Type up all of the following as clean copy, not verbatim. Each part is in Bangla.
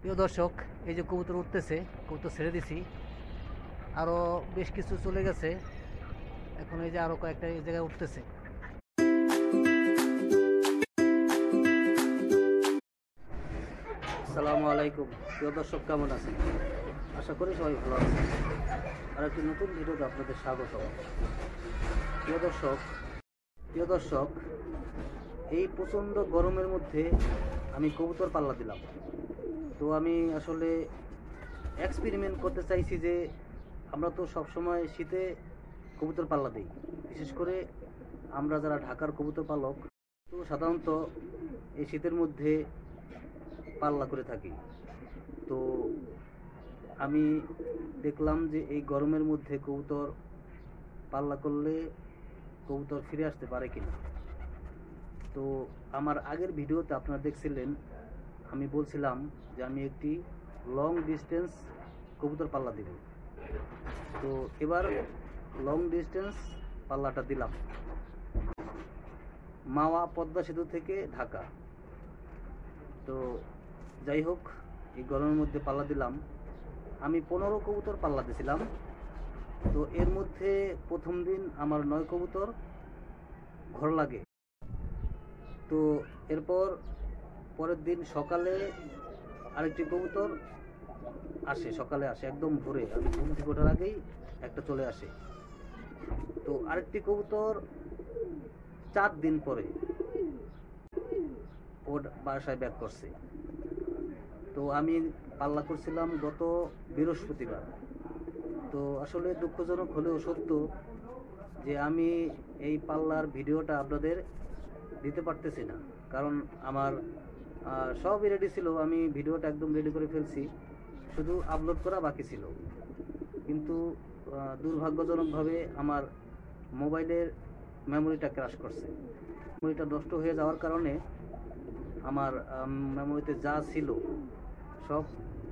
প্রিয় দর্শক, এই যে কবুতর উঠতেছে, কবুতর ছেড়ে দিছি, আরও বেশ কিছু চলে গেছে। এখন এই যে আরও কয়েকটা এই জায়গায় উঠতেছে। আসসালামু আলাইকুম প্রিয় দর্শক, কেমন আছেন? আশা করি সবাই ভালো আছেন। আর একটি নতুন ভিডিওতে আপনাদের স্বাগত। প্রিয় দর্শক প্রিয় দর্শক এই প্রচণ্ড গরমের মধ্যে আমি কবুতর পাল্লা দিলাম। তো আমি আসলে এক্সপেরিমেন্ট করতে চাইছি যে আমরা তো সবসময় শীতে কবুতর পাল্লা দিই, বিশেষ করে আমরা যারা ঢাকার কবুতর পালক, তো সাধারণত এই শীতের মধ্যে পাল্লা করে থাকি। তো আমি দেখলাম যে এই গরমের মধ্যে কবুতর পাল্লা করলে কবুতর ফিরে আসতে পারে কিনা। তো আমার আগের ভিডিওতে আপনারা দেখছিলেন, আমি বলছিলাম যে আমি একটি লং ডিস্টেন্স কবুতর পাল্লা দিব। তো এবার লং ডিস্টেন্স পাল্লাটা দিলাম মাওয়া পদ্মা সেতু থেকে ঢাকা। তো যাই হোক, এই গরমের মধ্যে পাল্লা দিলাম। আমি 15 কবুতর পাল্লা দিয়েছিলাম। তো এর মধ্যে প্রথম দিন আমার 9 কবুতর ঘর লাগে। তো এরপর পরের দিন সকালে আরেকটি কবুতর আসে, সকালে আসে একদম ভোরে, আমি ঘুম থেকে ওঠার আগেই একটা চলে আসে। তো আরেকটি কবুতর 4 দিন পরে ওর বাসায় ব্যাক করছে। তো আমি পাল্লা করছিলাম গত বৃহস্পতিবার। তো আসলে দুঃখজনক হলেও সত্য যে আমি এই পাল্লার ভিডিওটা আপনাদের দিতে পারতেছি না, কারণ আমার সবই রেডি ছিল। আমি ভিডিওটা একদম রেডি করে ফেলছি, শুধু আপলোড করা বাকি ছিল। কিন্তু দুর্ভাগ্যজনকভাবে আমার মোবাইলের মেমোরিটা ক্র্যাশ করছে। মেমোরিটা নষ্ট হয়ে যাওয়ার কারণে আমার মেমোরিতে যা ছিল সব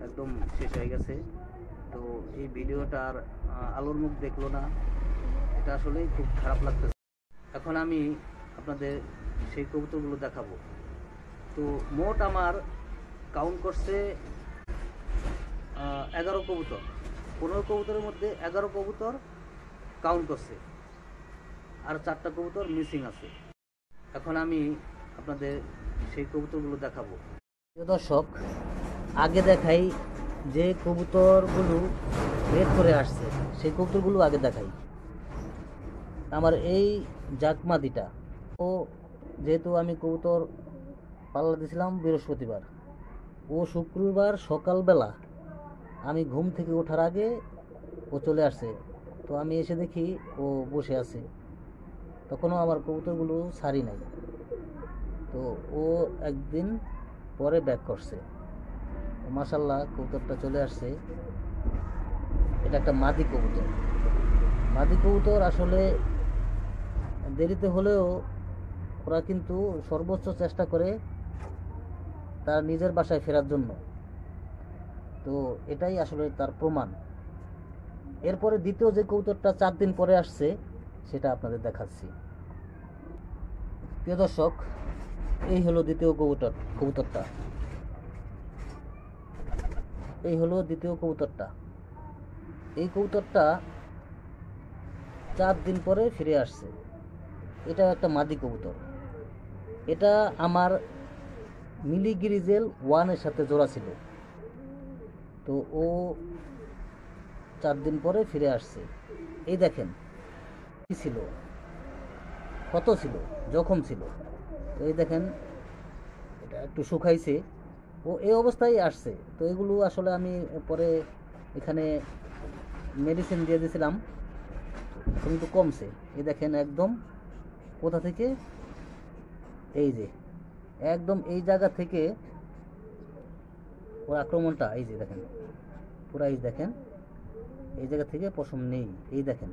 একদম শেষ হয়ে গেছে। তো এই ভিডিওটা আর আলোর মুখ দেখলো না, এটা আসলেই খুব খারাপ লাগতেছে। এখন আমি আপনাদের সেই কবুতরগুলো দেখাবো। তো মোট আমার কাউন্ট করছে 11 কবুতর। 15 কবুতরের মধ্যে 11 কবুতর কাউন্ট করছে, আর 4টা কবুতর মিসিং আছে। এখন আমি আপনাদের সেই কবুতরগুলো দেখাবো। প্রিয় দর্শক, আগে দেখাই যে কবুতরগুলো বের করে আসছে, সেই কবুতরগুলো আগে দেখাই। আমার এই জাকমাদিটা, ও যেহেতু আমি কবুতর পাল্লা দিয়েছিলাম বৃহস্পতিবার, ও শুক্রবার সকালবেলা আমি ঘুম থেকে ওঠার আগে ও চলে আসছে। তো আমি এসে দেখি ও বসে আছে, তখনও আমার কবুতরগুলো ছাড়ি নাই। তো ও একদিন পরে ব্যাক করছে। মাশাল্লাহ, কবুতরটা চলে আসছে। এটা একটা মাদি কবুতর। মাদি কবুতর আসলে দেরিতে হলেও ওরা কিন্তু সর্বোচ্চ চেষ্টা করে তার নিজের বাসায় ফেরার জন্য। তো এটাই আসলে তার প্রমাণ। এরপরে দ্বিতীয় যে কবুতরটা 4 দিন পরে আসছে, সেটা আপনাদের দেখাচ্ছি। প্রিয় দর্শক, এই হলো দ্বিতীয় কবুতরটা। এই হলো দ্বিতীয় কবুতরটা। এই কবুতরটা 4 দিন পরে ফিরে আসছে। এটা একটা মাদি কবুতর। এটা আমার মিলি গ্রিজেল 1-এর সাথে জোড়া ছিল। তো ও 4 দিন পরে ফিরে আসছে। এই দেখেন কি ছিল, কত ছিল, জখম ছিল। তো এই দেখেন, এটা একটু শুকাইছে, ও এই অবস্থায় আসছে। তো এগুলো আসলে আমি পরে এখানে মেডিসিন দিয়ে দিয়েছিলাম, কিন্তু কমছে। এই দেখেন একদম কোথা থেকে, এই যে একদম এই জায়গা থেকে ওর আক্রমণটা, এই যে দেখেন পুরা, এই দেখেন এই জায়গা থেকে পশম নেই। এই দেখেন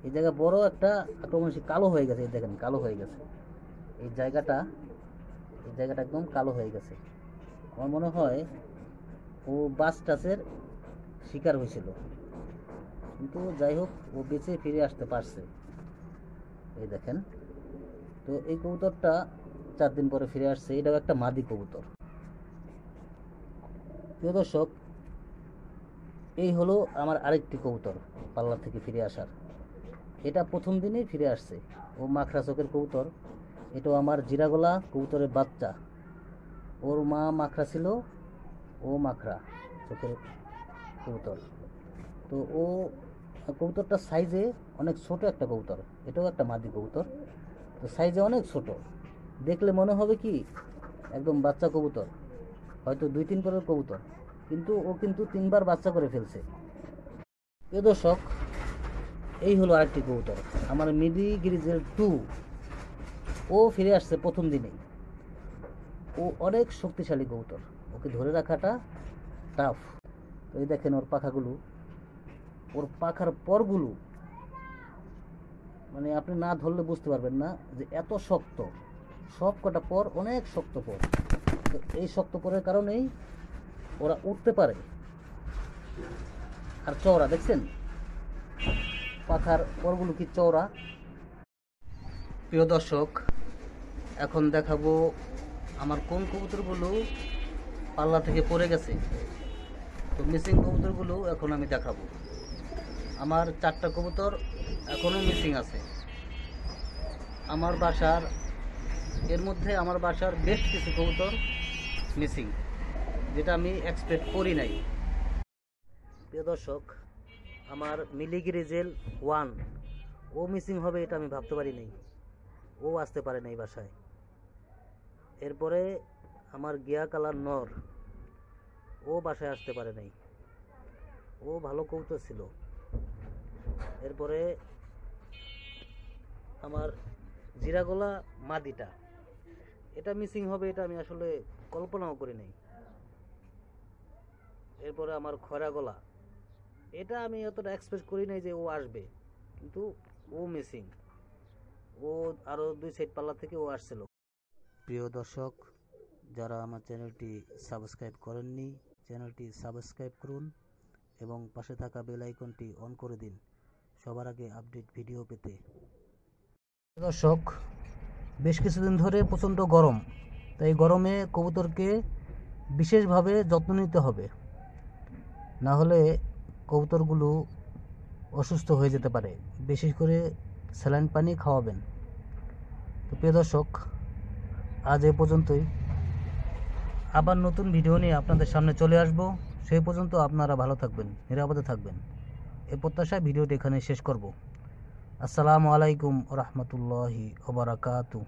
এই জায়গা বড় একটা আক্রমণ, সে কালো হয়ে গেছে। এই দেখেন কালো হয়ে গেছে এই জায়গাটা, এই জায়গাটা একদম কালো হয়ে গেছে। আমার মনে হয় ও বাস টাচের শিকার হয়েছিল, কিন্তু যাই হোক ও বেঁচে ফিরে আসতে পারছে। এই দেখেন। তো এই কবুতরটা 4 দিন পরে ফিরে আসছে। এটাও একটা মাদি কবুতর। প্রিয় দর্শক, এই হলো আমার আরেকটি কবুতর পাল্লা থেকে ফিরে আসার। এটা প্রথম দিনেই ফিরে আসছে। ও মাখরা চোখের কবুতর। এটাও আমার জিরাগলা কবুতরের বাচ্চা। ওর মা মাখরা ছিল, ও মাখরা চোখের কবুতর। তো ও কবুতরটা সাইজে অনেক ছোট একটা কবুতর। এটাও একটা মাদি কবুতর। তো সাইজে অনেক ছোট, দেখলে মনে হবে কি একদম বাচ্চা কবুতর, হয়তো 2-3 পরের কবুতর, কিন্তু ও কিন্তু 3বার বাচ্চা করে ফেলছে। প্রিয় দর্শক, এই হলো আরেকটি কবুতর, আমার মিডি গ্রিজেল 2। ও ফিরে আসছে প্রথম দিনেই। ও অনেক শক্তিশালী কবুতর, ওকে ধরে রাখাটা টাফ। তো এই দেখেন ওর পাখাগুলো, ওর পাখার পরগুলো মানে আপনি না ধরলে বুঝতে পারবেন না যে এত শক্ত। সব কটা পর অনেক শক্ত পর। তো এই শক্ত পরের কারণেই ওরা উঠতে পারে। আর চওড়া দেখছেন, পাখার পরগুলো কি চওড়া। প্রিয় দর্শক, এখন দেখাবো আমার কোন কবুতরগুলো পাল্লা থেকে পড়ে গেছে। তো মিসিং কবুতরগুলো এখন আমি দেখাবো। আমার 4টা কবুতর এখনও মিসিং আছে আমার বাসার। এর মধ্যে আমার বাসার বেশ কিছু কবুতর মিসিং, যেটা আমি এক্সপেক্ট করি নাই। প্রিয় দর্শক, আমার মিলিগ্রিজেল 1 ও মিসিং হবে এটা আমি ভাবতে পারি নাই। ও আসতে পারে নাই বাসায়। এরপরে আমার গিয়া কালার নর, ও বাসায় আসতে পারে নাই। ও ভালো কবুতর ছিল। এরপরে আমার জিরাগলা মাদিটা, এটা মিসিং হবে এটা আমি আসলে কল্পনাও করি নাই। এরপরে আমার খরা গলা, এটা আমি অতটা এক্সপেক্ট করি নাই যে ও আসবে, কিন্তু ও মিসিং। ও আরও 2 সাইড পাল্লা থেকে ও আসছিল। প্রিয় দর্শক, যারা আমার চ্যানেলটি সাবস্ক্রাইব করেননি, চ্যানেলটি সাবস্ক্রাইব করুন এবং পাশে থাকা বেল আইকনটি অন করে দিন সবার আগে আপডেট ভিডিও পেতে। দর্শক, বেশ কিছুদিন ধরে প্রচণ্ড গরম, তাই গরমে কবুতরকে বিশেষভাবে যত্ন নিতে হবে, না হলে কবুতরগুলো অসুস্থ হয়ে যেতে পারে। বিশেষ করে স্যালাইন পানি খাওয়াবেন। তো প্রিয় দর্শক, আজ এ পর্যন্তই। আবার নতুন ভিডিও নিয়ে আপনাদের সামনে চলে আসব। সেই পর্যন্ত আপনারা ভালো থাকবেন, নিরাপদে থাকবেন, এ প্রত্যাশায় ভিডিওটি এখানে শেষ করব। আসসালামু আলাইকুম ওয়া রাহমাতুল্লাহি ওয়া বারাকাতুহু।